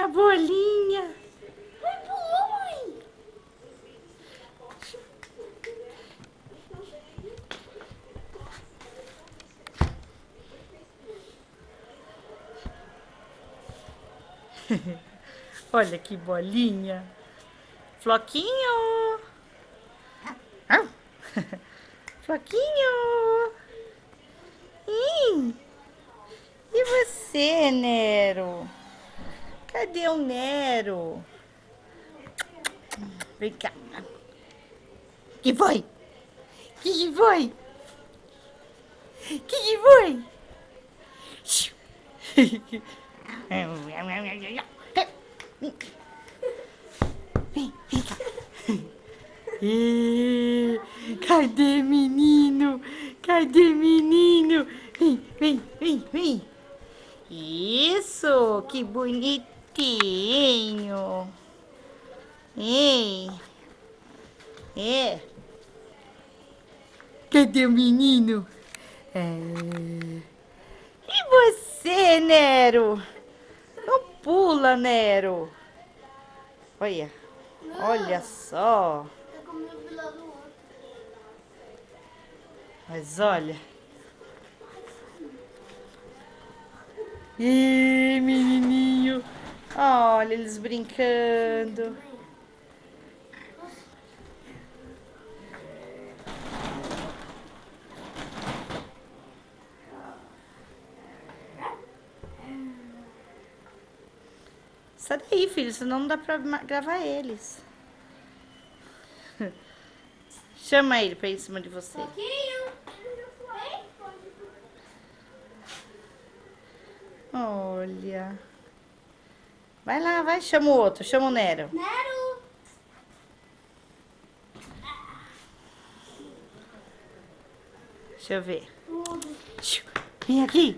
A bolinha. Vai pulou, mãe. Olha que bolinha. Floquinho. Floquinho. E você, Nero? Cadê o Nero? Vem cá. Que foi? Que foi? Que foi? Vem cá. Cadê menino? Cadê menino? Vem. Isso, que bonitinho. Ei. Cadê o menino? E você, Nero? Não pula, Nero. Olha só. Tá comendo do lado do outro. Mas olha. Ih, menininho. Olha eles brincando. Sai daí, filho, senão não dá pra gravar eles. Chama ele pra ir em cima de você. Pouquinho. Olha. Vai lá, vai, chama o outro, chama o Nero. Nero. Deixa eu ver. Tudo. Vem aqui.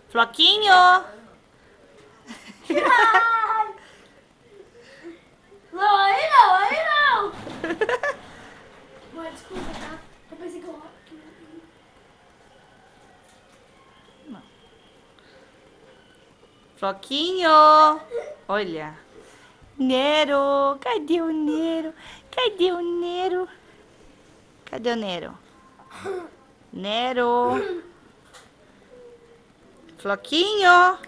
Floquinho. Não, aí não. Mãe, desculpa, tá? Eu pensei que eu... Floquinho. Olha. Nero. Cadê o Nero? Cadê o Nero? Cadê o Nero? Nero. Floquinho.